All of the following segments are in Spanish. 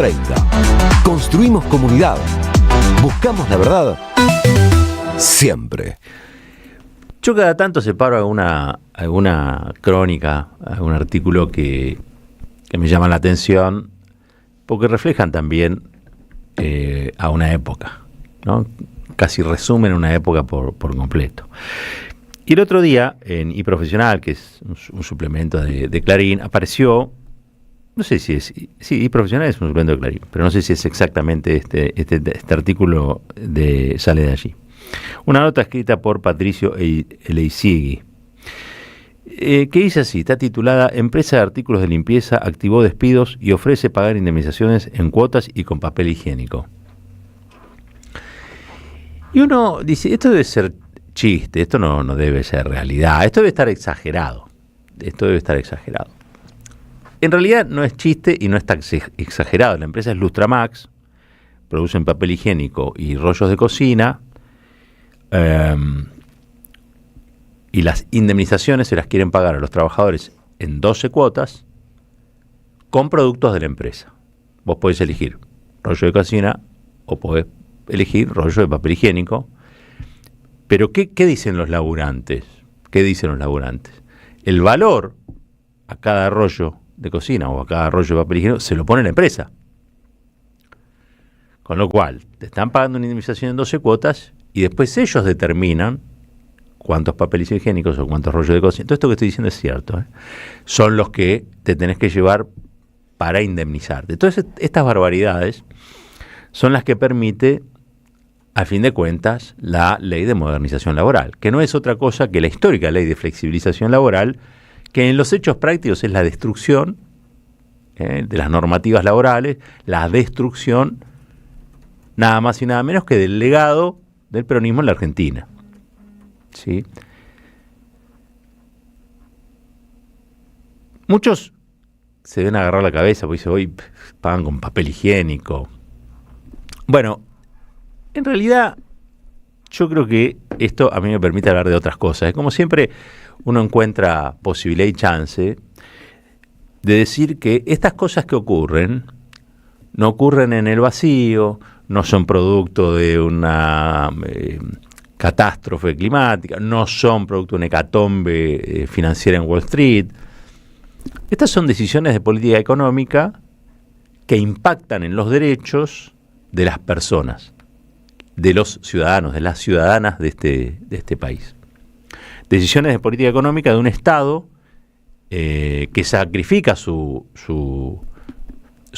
30. Construimos comunidad. Buscamos la verdad siempre. Yo cada tanto separo alguna crónica, algún artículo que me llama la atención, porque reflejan también a una época, ¿no? Casi resumen una época por completo. Y el otro día, en iProfesional, que es un suplemento de Clarín, apareció, no sé si es, sí, iProfesional es un suplemento de Clarín, pero no sé si es exactamente este artículo sale de allí. Una nota escrita por Patricio Eleizigui, que dice así, está titulada Empresa de artículos de limpieza activó despidos y ofrece pagar indemnizaciones en cuotas y con papel higiénico. Y uno dice, esto debe ser chiste, esto no debe ser realidad, esto debe estar exagerado. En realidad no es chiste y no está exagerado. La empresa es Lustramax, producen papel higiénico y rollos de cocina, y las indemnizaciones se las quieren pagar a los trabajadores en 12 cuotas con productos de la empresa. Vos podés elegir rollo de cocina o podés elegir rollo de papel higiénico. Pero ¿qué dicen los laburantes? El valor a cada rollo de cocina o a cada rollo de papel higiénico se lo pone la empresa. Con lo cual, te están pagando una indemnización en 12 cuotas y después ellos determinan cuántos papeles higiénicos o cuántos rollos de cocina. Todo esto que estoy diciendo es cierto, ¿eh? Son los que te tenés que llevar para indemnizarte. Entonces, estas barbaridades son las que permite, a fin de cuentas, la Ley de Modernización Laboral, que no es otra cosa que la histórica Ley de Flexibilización Laboral, que en los hechos prácticos es la destrucción de las normativas laborales, la destrucción nada más y nada menos que del legado del peronismo en la Argentina. ¿Sí? Muchos se ven a agarrar la cabeza porque dicen, hoy pagan con papel higiénico. Bueno, en realidad yo creo que esto a mí me permite hablar de otras cosas. Como siempre uno encuentra posibilidad y chance de decir que estas cosas que ocurren no ocurren en el vacío, no son producto de una catástrofe climática, no son producto de una hecatombe financiera en Wall Street. Estas son decisiones de política económica que impactan en los derechos de las personas, de los ciudadanos, de las ciudadanas de este país. Decisiones de política económica de un Estado que sacrifica su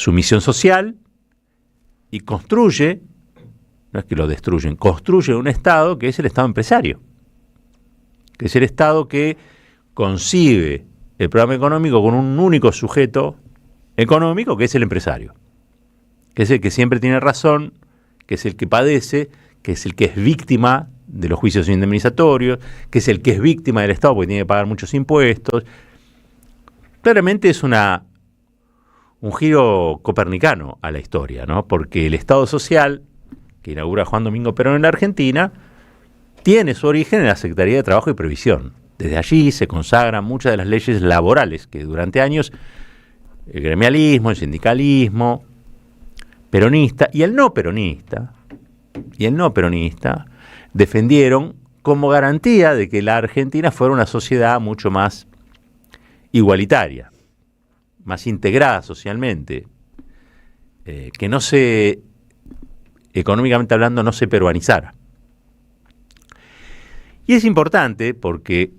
misión social y construye, no es que lo destruyen, construye un Estado que es el Estado empresario, que es el Estado que concibe el programa económico con un único sujeto económico, que es el empresario, que es el que siempre tiene razón, que es el que padece, que es el que es víctima de los juicios indemnizatorios, que es el que es víctima del Estado porque tiene que pagar muchos impuestos. Claramente es un giro copernicano a la historia, ¿no? Porque el Estado social, que inaugura Juan Domingo Perón en la Argentina, tiene su origen en la Secretaría de Trabajo y Previsión. Desde allí se consagran muchas de las leyes laborales que durante años el gremialismo, el sindicalismo, peronista y el no peronista defendieron como garantía de que la Argentina fuera una sociedad mucho más igualitaria, más integrada socialmente, que no se, económicamente hablando, no se peruanizara. Y es importante porque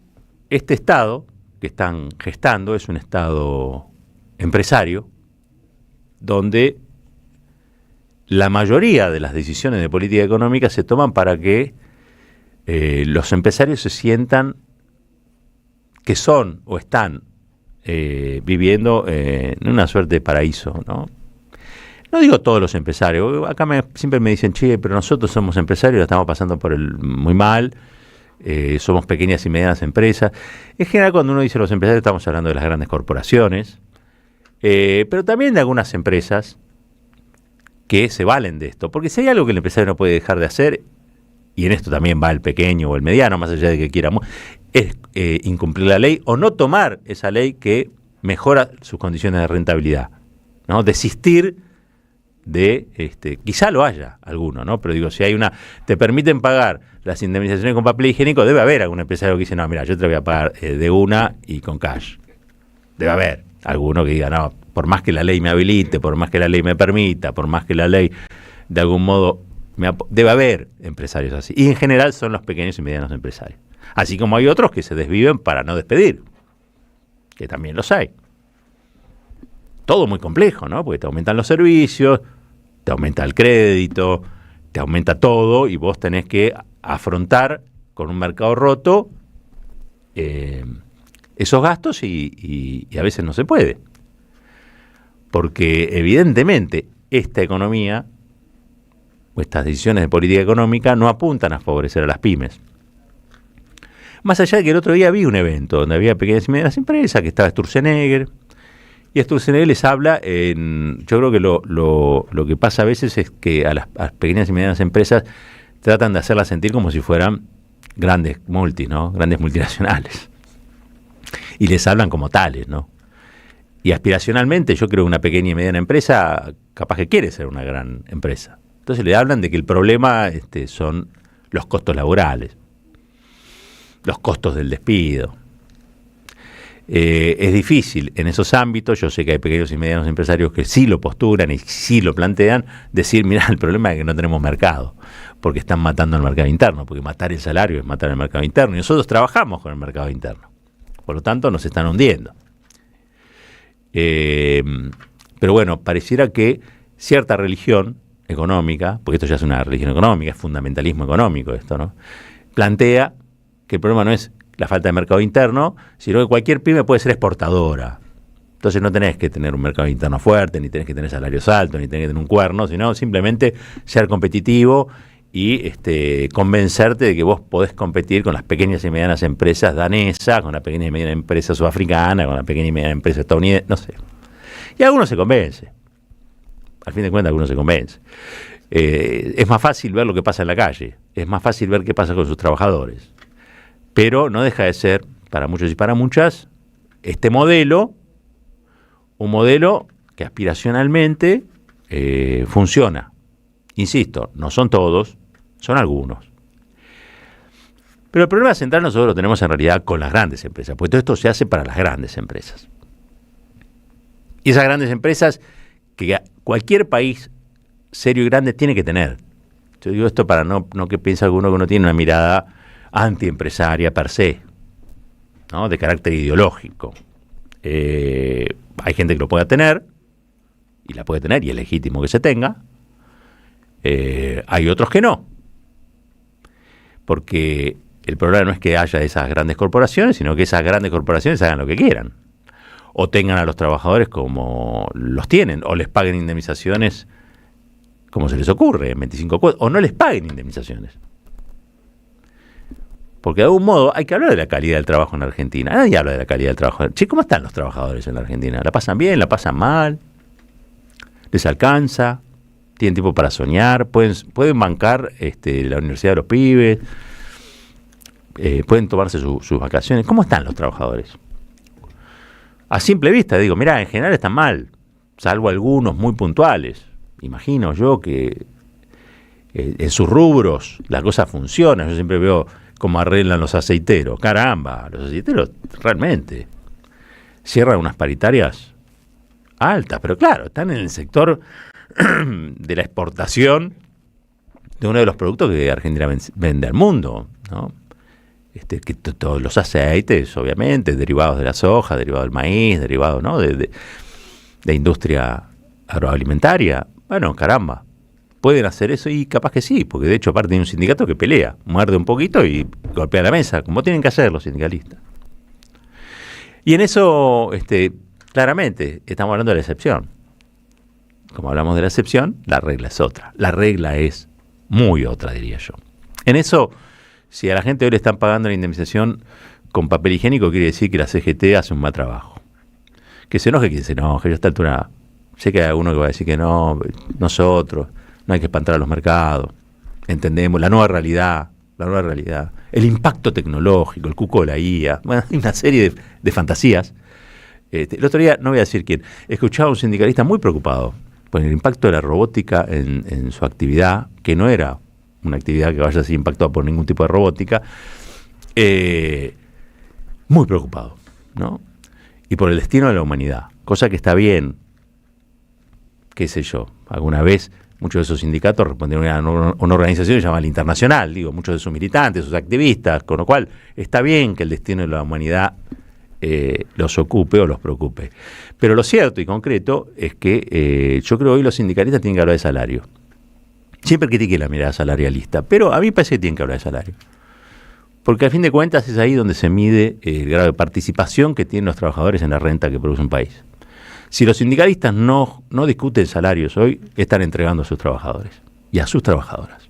este Estado que están gestando es un Estado empresario, donde la mayoría de las decisiones de política económica se toman para que los empresarios se sientan que son o están viviendo en una suerte de paraíso, ¿no? No digo todos los empresarios, acá siempre me dicen, che, pero nosotros somos empresarios, la estamos pasando muy mal, somos pequeñas y medianas empresas. En general, cuando uno dice los empresarios, estamos hablando de las grandes corporaciones, pero también de algunas empresas que se valen de esto, porque si hay algo que el empresario no puede dejar de hacer, y en esto también va el pequeño o el mediano, más allá de que quiera, es incumplir la ley o no tomar esa ley que mejora sus condiciones de rentabilidad, ¿no? Desistir quizá lo haya alguno, ¿no? Pero digo, si hay te permiten pagar las indemnizaciones con papel higiénico, debe haber algún empresario que dice, no, mira, yo te lo voy a pagar de una y con cash. Debe haber alguno que diga, no, por más que la ley me habilite, por más que la ley me permita, por más que la ley de algún modo debe haber empresarios así. Y en general son los pequeños y medianos empresarios. Así como hay otros que se desviven para no despedir, que también los hay. Todo muy complejo, ¿no? Porque te aumentan los servicios, te aumenta el crédito, te aumenta todo y vos tenés que afrontar con un mercado roto esos gastos y a veces no se puede. Porque evidentemente esta economía o estas decisiones de política económica no apuntan a favorecer a las pymes. Más allá de que el otro día vi un evento donde había pequeñas y medianas empresas, que estaba Sturzenegger, y Sturzenegger les habla yo creo que lo que pasa a veces es que a las pequeñas y medianas empresas tratan de hacerlas sentir como si fueran grandes ¿no? Grandes multinacionales. Y les hablan como tales, ¿no? Y aspiracionalmente yo creo que una pequeña y mediana empresa capaz que quiere ser una gran empresa. Entonces le hablan de que el problema son los costos laborales, los costos del despido. Es difícil en esos ámbitos, yo sé que hay pequeños y medianos empresarios que sí lo postulan y sí lo plantean, decir, mira, el problema es que no tenemos mercado, porque están matando al mercado interno, porque matar el salario es matar el mercado interno, y nosotros trabajamos con el mercado interno, por lo tanto nos están hundiendo. Pero bueno, pareciera que cierta religión económica, porque esto ya es una religión económica, es fundamentalismo económico esto, ¿no? Plantea que el problema no es la falta de mercado interno, sino que cualquier pyme puede ser exportadora. Entonces no tenés que tener un mercado interno fuerte, ni tenés que tener salarios altos, ni tenés que tener un cuerno, sino simplemente ser competitivo y convencerte de que vos podés competir con las pequeñas y medianas empresas danesas, con la pequeña y mediana empresa sudafricana, con la pequeña y mediana empresa estadounidense, no sé. Y algunos se convence. Al fin de cuentas, algunos se convence. Es más fácil ver lo que pasa en la calle, es más fácil ver qué pasa con sus trabajadores. Pero no deja de ser, para muchos y para muchas, este modelo, un modelo que aspiracionalmente funciona. Insisto, no son todos, son algunos. Pero el problema central nosotros lo tenemos en realidad con las grandes empresas, porque todo esto se hace para las grandes empresas. Y esas grandes empresas que cualquier país serio y grande tiene que tener. Yo digo esto para no que piense alguno que uno tiene una mirada antiempresaria per se, ¿no? De carácter ideológico. Hay gente que lo pueda tener, y la puede tener, y es legítimo que se tenga. Hay otros que no. Porque el problema no es que haya esas grandes corporaciones, sino que esas grandes corporaciones hagan lo que quieran. O tengan a los trabajadores como los tienen, o les paguen indemnizaciones como se les ocurre, en 25 cuotas, o no les paguen indemnizaciones. Porque de algún modo hay que hablar de la calidad del trabajo en Argentina. Nadie habla de la calidad del trabajo. Che, ¿cómo están los trabajadores en la Argentina? ¿La pasan bien? ¿La pasan mal? ¿Les alcanza? ¿Tienen tiempo para soñar? ¿Pueden bancar la universidad de los pibes? ¿Pueden tomarse sus vacaciones? ¿Cómo están los trabajadores? A simple vista digo, mirá, en general están mal, salvo algunos muy puntuales. Imagino yo que en sus rubros la cosa funciona. Yo siempre veo cómo arreglan los aceiteros. Caramba, los aceiteros realmente cierran unas paritarias altas, pero claro, están en el sector de la exportación de uno de los productos que Argentina vende al mundo, ¿no? Que todos los aceites, obviamente, derivados de la soja, derivados del maíz, derivados, ¿no? de industria agroalimentaria. Bueno, caramba, pueden hacer eso y capaz que sí, porque de hecho aparte hay un sindicato que pelea, muerde un poquito y golpea la mesa, como tienen que hacer los sindicalistas. Y en eso, claramente, estamos hablando de la excepción. Como hablamos de la excepción, la regla es otra. La regla es muy otra, diría yo. En eso, si a la gente hoy le están pagando la indemnización con papel higiénico, quiere decir que la CGT hace un mal trabajo. Que se enoje quien se enoje. Yo a esta altura sé que hay alguno que va a decir que no, nosotros, no hay que espantar a los mercados. Entendemos la nueva realidad, el impacto tecnológico, el cuco de la IA, bueno, hay una serie de fantasías. El otro día, no voy a decir quién, escuchaba a un sindicalista muy preocupado por el impacto de la robótica en su actividad, que no era una actividad que vaya a ser impactada por ningún tipo de robótica, muy preocupado, ¿no? Y por el destino de la humanidad, cosa que está bien, qué sé yo, alguna vez muchos de esos sindicatos respondieron a una organización llamada la Internacional, digo, muchos de sus militantes, sus activistas, con lo cual está bien que el destino de la humanidad los ocupe o los preocupe. Pero lo cierto y concreto es que yo creo que hoy los sindicalistas tienen que hablar de salario. Siempre critiqué la mirada salarialista, pero a mí me parece que tienen que hablar de salario. Porque a fin de cuentas es ahí donde se mide el grado de participación que tienen los trabajadores en la renta que produce un país. Si los sindicalistas no discuten salarios hoy, están entregando a sus trabajadores y a sus trabajadoras.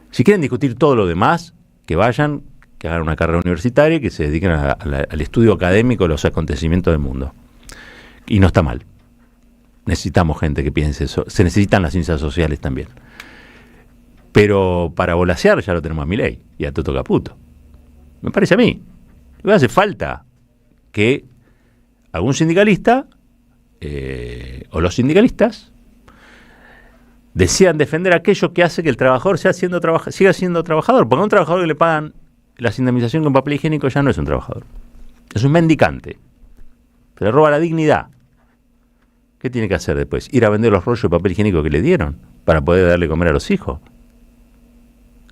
Si quieren discutir todo lo demás, que vayan, que hagan una carrera universitaria y que se dediquen al estudio académico de los acontecimientos del mundo. Y no está mal. Necesitamos gente que piense eso. Se necesitan las ciencias sociales también. Pero para volasear ya lo tenemos a Milei y a Toto Caputo. Me parece a mí. No hace falta que algún sindicalista o los sindicalistas decidan defender aquello que hace que el trabajador siga siendo trabajador. Porque a un trabajador que le pagan la indemnización con papel higiénico ya no es un trabajador. Es un mendicante. Se le roba la dignidad. ¿Qué tiene que hacer después? ¿Ir a vender los rollos de papel higiénico que le dieron para poder darle comer a los hijos?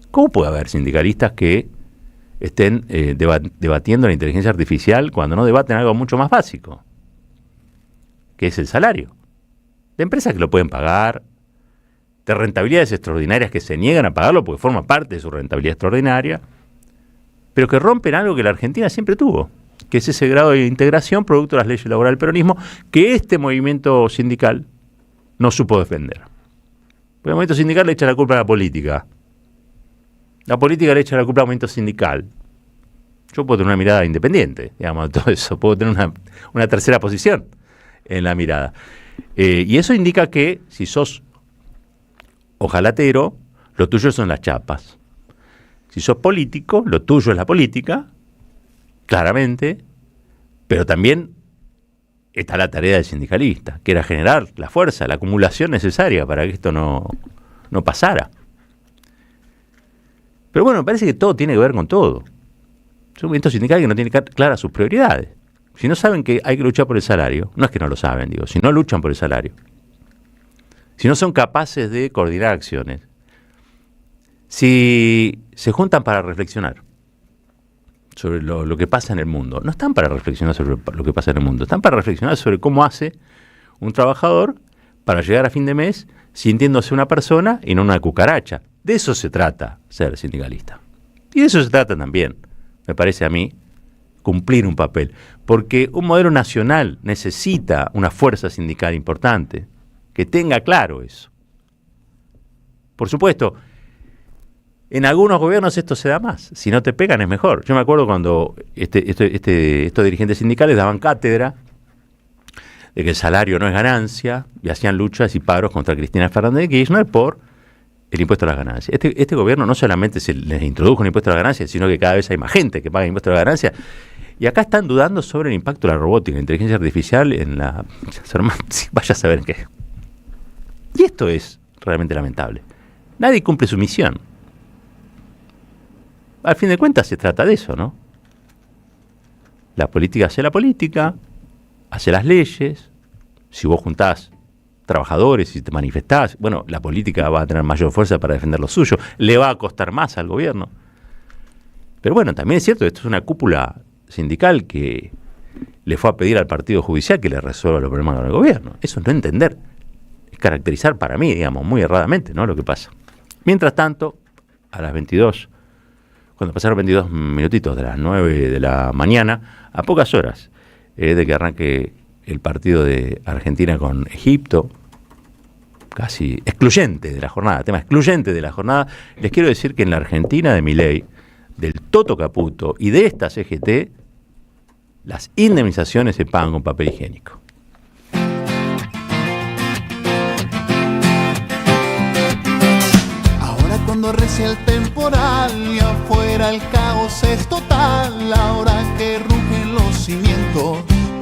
¿Cómo puede haber sindicalistas que estén debatiendo la inteligencia artificial cuando no debaten algo mucho más básico, que es el salario? De empresas que lo pueden pagar, de rentabilidades extraordinarias que se niegan a pagarlo porque forma parte de su rentabilidad extraordinaria, pero que rompen algo que la Argentina siempre tuvo, que es ese grado de integración producto de las leyes laborales del peronismo que este movimiento sindical no supo defender. Porque el movimiento sindical le echa la culpa a la política. La política le echa la culpa al movimiento sindical. Yo puedo tener una mirada independiente, digamos, de todo eso. Puedo tener una tercera posición en la mirada. Y eso indica que si sos ojalatero, lo tuyo son las chapas. Si sos político, lo tuyo es la política, claramente, pero también está la tarea del sindicalista, que era generar la fuerza, la acumulación necesaria para que esto no pasara. Pero bueno, me parece que todo tiene que ver con todo. Es un movimiento sindical que no tiene claras sus prioridades. Si no saben que hay que luchar por el salario, no es que no lo saben, digo, si no luchan por el salario, si no son capaces de coordinar acciones, si se juntan para reflexionar sobre lo que pasa en el mundo, no están para reflexionar sobre lo que pasa en el mundo, están para reflexionar sobre cómo hace un trabajador para llegar a fin de mes sintiéndose una persona y no una cucaracha. De eso se trata ser sindicalista. Y de eso se trata también, me parece a mí, cumplir un papel. Porque un modelo nacional necesita una fuerza sindical importante, que tenga claro eso. Por supuesto, en algunos gobiernos esto se da más. Si no te pegan es mejor. Yo me acuerdo cuando estos dirigentes sindicales daban cátedra de que el salario no es ganancia y hacían luchas y paros contra Cristina Fernández de Kirchner por el impuesto a las ganancias. Este gobierno no solamente se les introdujo un impuesto a las ganancias, sino que cada vez hay más gente que paga impuesto a las ganancias. Y acá están dudando sobre el impacto de la robótica, la inteligencia artificial en la... Vaya a saber qué. Y esto es realmente lamentable. Nadie cumple su misión. Al fin de cuentas se trata de eso, ¿no? La política hace la política, hace las leyes. Si vos juntás trabajadores y te manifestás, bueno, la política va a tener mayor fuerza para defender lo suyo. Le va a costar más al gobierno. Pero bueno, también es cierto que esto es una cúpula sindical que le fue a pedir al partido judicial que le resuelva los problemas con el gobierno. Eso es no entender. Es caracterizar para mí, digamos, muy erradamente, ¿no?, lo que pasa. Mientras tanto, a las 22, cuando pasaron 22 minutitos de las 9 de la mañana, a pocas horas de que arranque el partido de Argentina con Egipto, casi excluyente de la jornada, tema excluyente de la jornada, les quiero decir que en la Argentina de Milei, del Toto Caputo y de esta CGT, las indemnizaciones se pagan con papel higiénico. Ahora cuando recia el temporal y afuera el caos es total, ahora que rugen los cimientos,